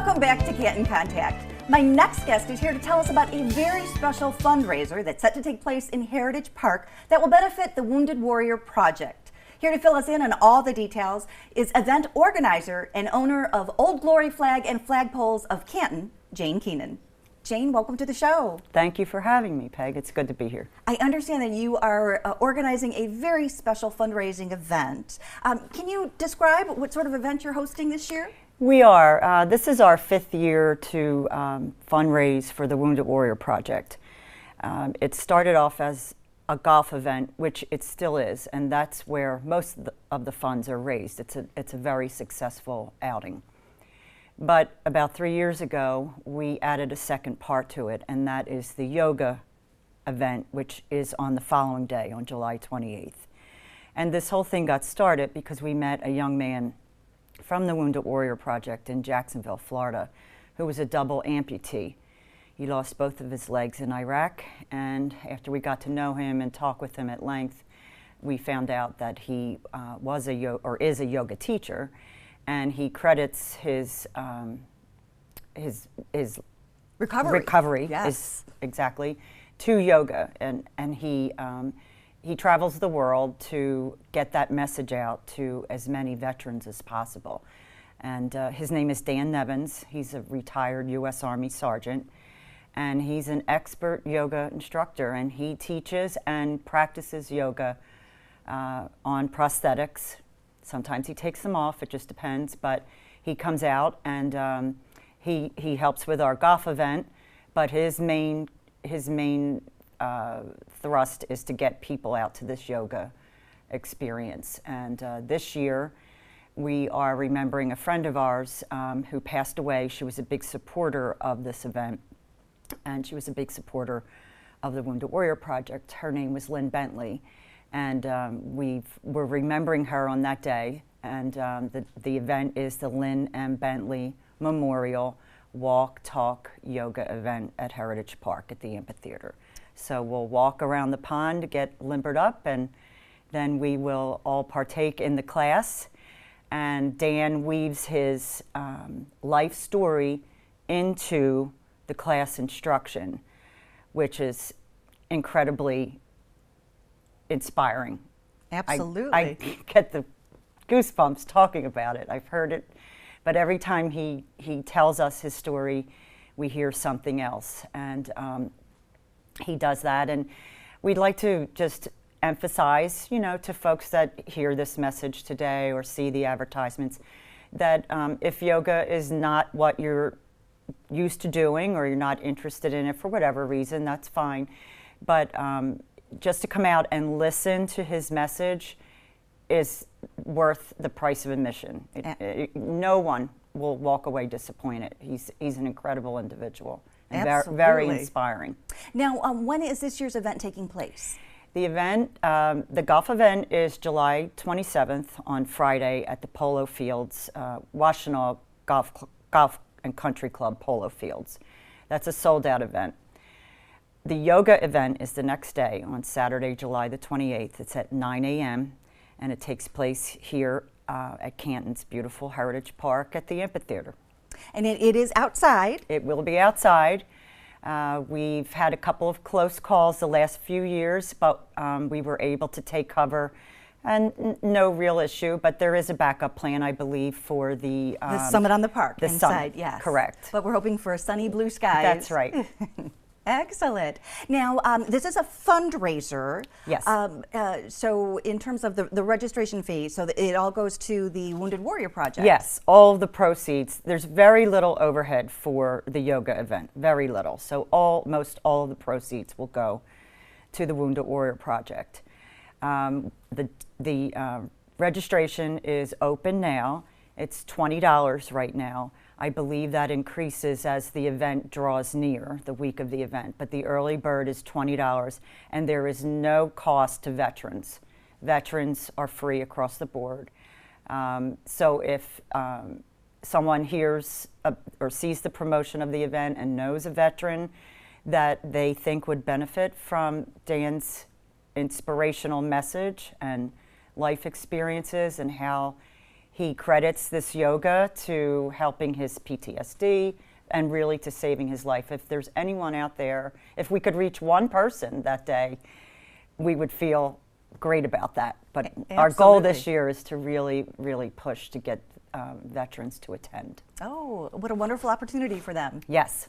Welcome back to Canton Contact. My next guest is here to tell us about a very special fundraiser that's set to take place in Heritage Park that will benefit the Wounded Warrior Project. Here to fill us in on all the details is event organizer and owner of Old Glory Flag and Flagpoles of Canton, Jane Keenan. Jane, welcome to the show. Thank you for having me, Peg. It's good to be here. I understand that you are organizing a very special fundraising event. Can you describe what sort of event you're hosting this year? We are. This is our 5th year to fundraise for the Wounded Warrior Project. It started off as a golf event, which it still is, and that's where most of the funds are raised. It's a very successful outing. But about 3 years ago, we added a second part to it, and that is the yoga event, which is on the following day, on July 28th. And this whole thing got started because we met a young man from the Wounded Warrior Project in Jacksonville, Florida, who was a double amputee. He lost both of his legs in Iraq, and after we got to know him and talk with him at length, we found out that he is a yoga teacher, and he credits his recovery yes, exactly, to yoga, and he travels the world to get that message out to as many veterans as possible. And his name is Dan Nevins. He's a retired U.S. Army sergeant, and he's an expert yoga instructor, and he teaches and practices yoga on prosthetics. Sometimes he takes them off, it just depends, but he comes out and he helps with our golf event, but his main thrust is to get people out to this yoga experience. And this year we are remembering a friend of ours who passed away. She was a big supporter of this event, and she was a big supporter of the Wounded Warrior Project. Her name was Lynn Bentley. And we're remembering her on that day, and the event is the Lynn M. Bentley Memorial Walk, Talk, Yoga event at Heritage Park at the amphitheater. So we'll walk around the pond, get limbered up, and then we will all partake in the class. And Dan weaves his life story into the class instruction, which is incredibly inspiring. Absolutely. I get the goosebumps talking about it. I've heard it, but every time he tells us his story, we hear something else. And he does that, and we'd like to just emphasize, to folks that hear this message today or see the advertisements, that if yoga is not what you're used to doing, or you're not interested in it for whatever reason, that's fine. But just to come out and listen to his message is worth the price of admission. No one will walk away disappointed. He's an incredible individual and very inspiring. Now, when is this year's event taking place? The event, the golf event, is July 27th on Friday at the Polo Fields, Washtenaw Golf and Country Club Polo Fields. That's a sold-out event. The yoga event is the next day on Saturday, July the 28th. It's at 9 a.m. and it takes place here at Canton's beautiful Heritage Park at the amphitheater. And it is outside? It will be outside. We've had a couple of close calls the last few years, but we were able to take cover, and no real issue, but there is a backup plan, I believe, for the summit on the park, the inside, summit, yes. Correct. But we're hoping for sunny blue skies. That's right. Excellent. Now, this is a fundraiser. Yes. So in terms of the registration fee, so it all goes to the Wounded Warrior Project? Yes, all of the proceeds. There's very little overhead for the yoga event, very little. So most all of the proceeds will go to the Wounded Warrior Project. The registration is open now. It's $20 right now. I believe that increases as the event draws near, the week of the event. But the early bird is $20, and there is no cost to veterans. Veterans are free across the board. So if someone hears or sees the promotion of the event and knows a veteran that they think would benefit from Dan's inspirational message and life experiences and how He credits this yoga to helping his PTSD and really to saving his life. If there's anyone out there, if we could reach one person that day, we would feel great about that. But our goal this year is to really, really push to get veterans to attend. Oh, what a wonderful opportunity for them. Yes.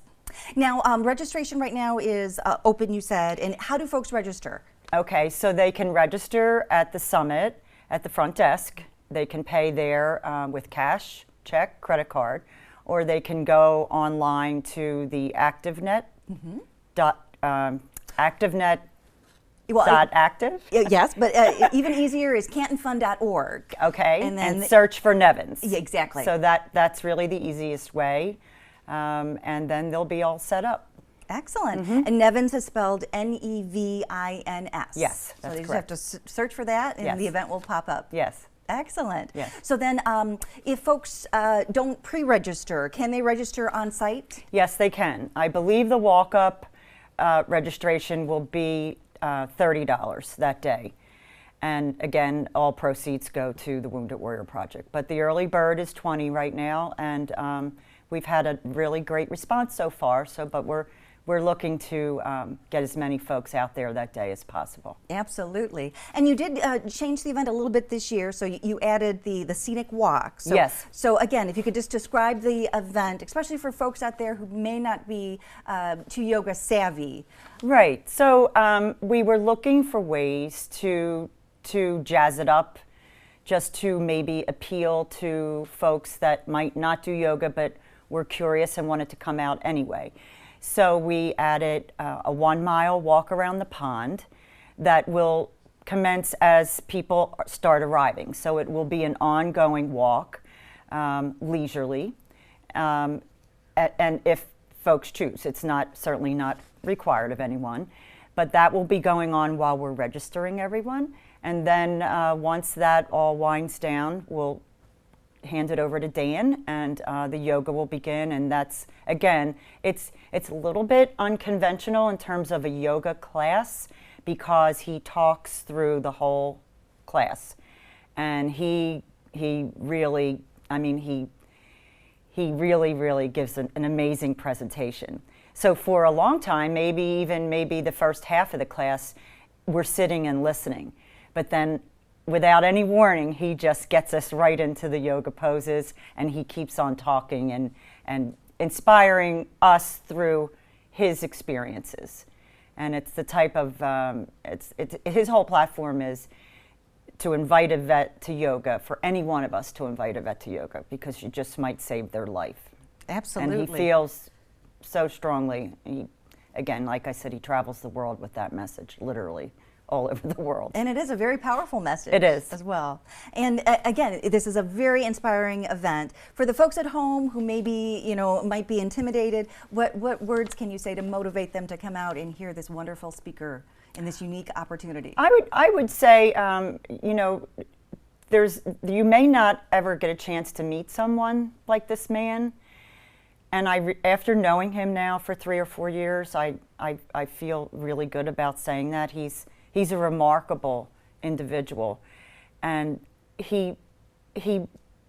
Now, registration right now is open, you said, and how do folks register? Okay, so they can register at the summit at the front desk. They can pay there with cash, check, credit card, or they can go online to the ActiveNet. ActiveNet. .active? Yes, but even easier is cantonfund.org. Okay, and search for Nevins. Yeah, exactly. So that's really the easiest way, and then they'll be all set up. Excellent. And Nevins is spelled Nevins. Yes, so that's you correct. just have to search for that, and the event will pop up. Yes. Excellent. Yes. So then, if folks don't pre-register, can they register on site? Yes, they can. I believe the walk-up registration will be $30 that day. And again, all proceeds go to the Wounded Warrior Project. But the early bird is $20 right now, and we've had a really great response so far. But we're looking to get as many folks out there that day as possible. Absolutely. And you did change the event a little bit this year, so you added the scenic walk. So, yes. So again, if you could just describe the event, especially for folks out there who may not be too yoga savvy. Right. So we were looking for ways to jazz it up, just to maybe appeal to folks that might not do yoga but were curious and wanted to come out anyway. So we added a 1 mile walk around the pond that will commence as people start arriving. So it will be an ongoing walk, leisurely, and if folks choose. It's certainly not required of anyone, but that will be going on while we're registering everyone. And then once that all winds down, we'll hand it over to Dan, and the yoga will begin. And that's, again, it's a little bit unconventional in terms of a yoga class because he talks through the whole class, and he really, I mean, he really gives an amazing presentation. So for a long time, maybe the first half of the class, we're sitting and listening, but then without any warning, he just gets us right into the yoga poses, and he keeps on talking and inspiring us through his experiences. And it's the type of, his whole platform is to invite a vet to yoga, for any one of us to invite a vet to yoga, because you just might save their life. Absolutely. And he feels so strongly. Again, like I said, he travels the world with that message, literally. All over the world. And it is a very powerful message. It is. As well. And again, this is a very inspiring event. For the folks at home who maybe, might be intimidated, what words can you say to motivate them to come out and hear this wonderful speaker in this unique opportunity? I would say, you may not ever get a chance to meet someone like this man. And after knowing him now for 3 or 4 years, I feel really good about saying that. He's a remarkable individual, and he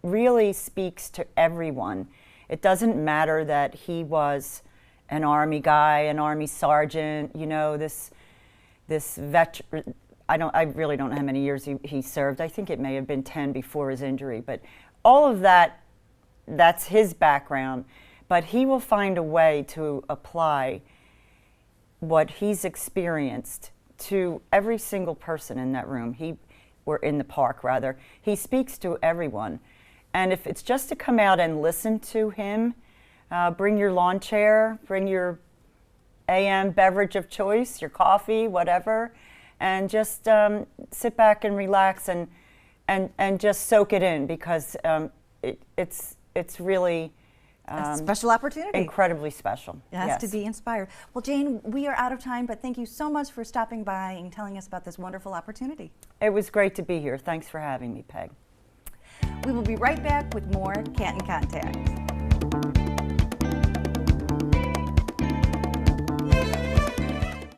really speaks to everyone. It doesn't matter that he was an Army guy, an Army sergeant, this veteran. I really don't know how many years he served. I think it may have been 10 before his injury, but all of that's his background. But he will find a way to apply what he's experienced to every single person in that room, or in the park rather. He speaks to everyone. And if it's just to come out and listen to him, bring your lawn chair, bring your AM beverage of choice, your coffee, whatever, and just sit back and relax and just soak it in, because it's really a special opportunity. Incredibly special. It has to be inspired. Well, Jane, we are out of time, but thank you so much for stopping by and telling us about this wonderful opportunity. It was great to be here. Thanks for having me, Peg. We will be right back with more Canton Contact.